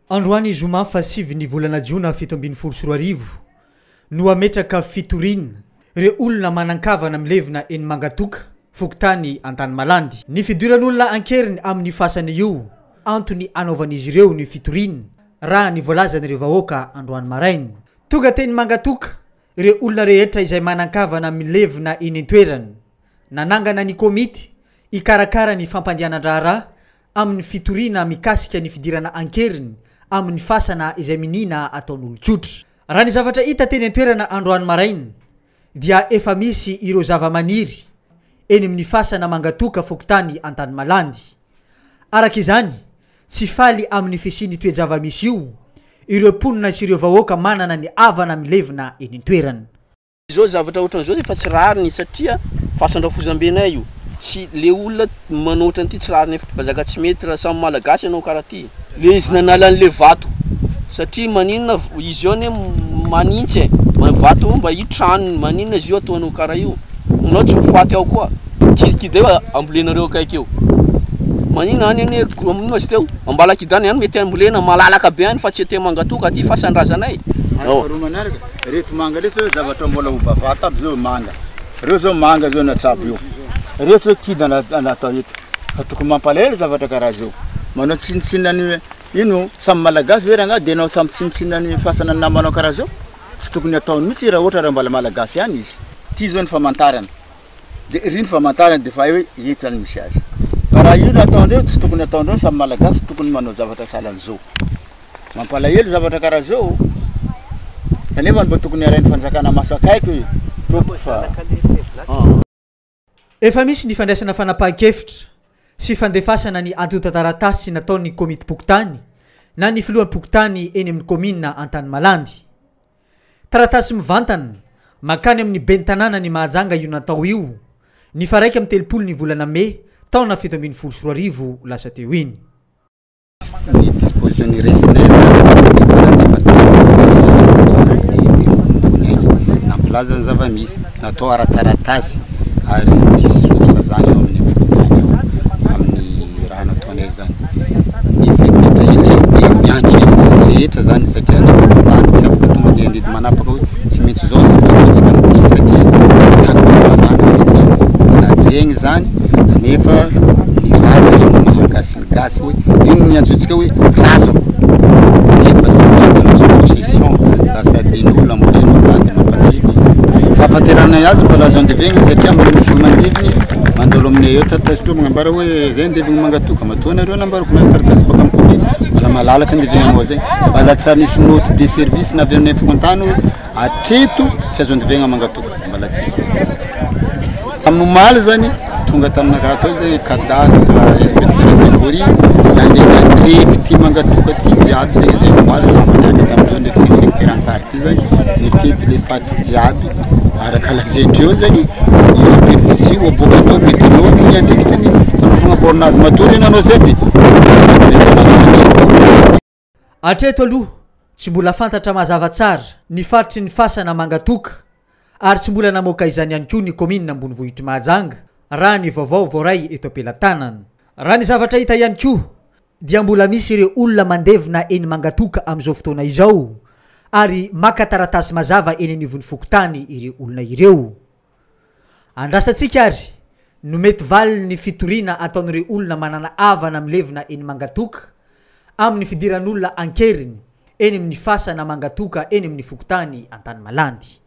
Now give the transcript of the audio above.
Androany zoma fa sivy volana jiona fito ambin'ny folo sy roa arivo no ametraka fitorina re olona manankavana milevina eny Mangatoka Fokontany Antany Malandy. Ny fidiran'olona ankeriny amin'ny fasana io antony anaovan'izy ireo ny fitorina raha ny voalazan'ireo vahoaka androany marainy. Tonga teny Mangatoka re olona rehetra izay manankavana milevina eny an-toerana nanangana ny komity ikarakara ny fampandehanan-draharaha amin'ny fitorina mikasika ny fidirana ankeriny amin'ny fasana izay minina ataon'olon-tsotra. Raha ny zavatra hita teny an-toerana androany marainy dia efa misy ireo zava-maniry eny amin'ny fasana Mangatoka Fokontany Antany Malandy. Araka izany, tsy faly amin'ny fisiany toe-java-misy io ireo mponina sy ireo vahoaka manana ny avana milevina eny an-toerana. Izao zavatra ohatran'izao efa tsy rariny satria fasandrafozam-benay io. Si le olona manoatra an'ity tsy rariny efa bazaka tsy mety raha samy malagasy ianao karaha ty. Le izy nanala an'le vato satria maninona izy io ne manintsy vato mba hitrano maninona izy io ataonao karaha io. Anao tsy hofaty ao koa. Kidikidy eo ambolenareo akaiky eo. Maninona any ane aminao izy teo ambala kidana ihany mety ambolena malalaka be any fa tsy te Mangatoka aty fasan-drazanay. Faharoa manaraka reto manga reto zavatra mbola ho bavata aby zao manga. Reo zao manga zao natsabo io. Reto zao kidana natao eto. Fa tokony mampalahelo zavatra karaha zao. Manao tsinitsinany ino samy malagasy ve raha de anao samy tsinitsinany fasana namanao karaha zao. Tsy tokony ataony mitsy raha ohatra raha mbala malagasy ihany izy. Ty zao ny famantarana. De riny famantarana de fa hoe hitany misy azy. Karaha io nataondreo tsy tokony ataondreo samy malagasy tokony manao zavatra salan'izao. Mampalahelo zavatra karaha zao. Kanefa mba tokony arainy fanjakana maso akaiky hoe tompoko fa efa misy ny fandraisana fanapahan-kevitra sy fandefasana ny antontan-taratasy nataon'ny komity Pokotany na ny filohan'ny Pokotany eny amin'ny komina Antany Malandy. Taratasy mivantana makany amin'ny ben'ny tanàna ny Mahajanga io natao io ny faraiky amin'ny telopolo ny volana May taona 2024 lasa teo iny. Ny disposition resinay nampilazany zava-misy natao ara-taratasy ary misy sorsa zany eo amin'ny Fokontany amin'ny raha nataonay zany. Ny fepetra ile mianky amin'ny rehetra zany satria ny Fokontany tsy afaka tonga de andidy manapaka hoe tsy maintsy zao zavatsika nity satria tany misy malana izy ty najegny zany nefa ny raza io gasy hoe ino ny antsointsika hoe razako nefa zao possession lasa den'olona amboleno lady mampalahelo izy. Fahafanteranay azy mbola azo andevegny satria mbola misy olo mandeviny mandalo aminay eo taratasy tro magnambara hoe zay andevigny Mangatoka matoa nareo nambarako nazy taratasy baka amin'ny kominy mbola malalaka andevegny aminao zay mbola tsy nisy note de service na avy aminay Fokontany hoe atreto tsy azo andevegna Mangatoka mbola tsisy. Amin'omaly zany tonga taminaka atao zay cadastre inspecteur de voirie nandeha nandrefy ty Mangatoka ty jiaby zay omaly zany manaraka tamin'io ndraiky secteur anfary ty zany nitety le faty jiaby araka lazaindreo zany io superficie io aboakandreo metinao ny andraikitra ny fanaovana bornazy matory nanao zay de atreto aloha tsy mbola fantatra mazava tsara ny faritry ny fasana Mangatoka ary tsy mbola namoaka izany ihany koa ny komina Ambonivohitra Mahajanga raha ny vaovao voaray eto ampelantanana. Raha ny zavatra hita ihany koa dia mbola misy ireo olona mandevina eny Mangatoka amin'izao fotoana izao ary maka taratasy mazava eny anivon'ny Fokontany ireo olona ireo. Andrasantsika ary no mety valy ny fitoriana ataon'ireo olona manana avana milevina eny Mangatoka amin'ny fidiran'olona ankeriny eny amin'ny fasana Mangatoka eny amin'ny Fokontany Antany Malandy.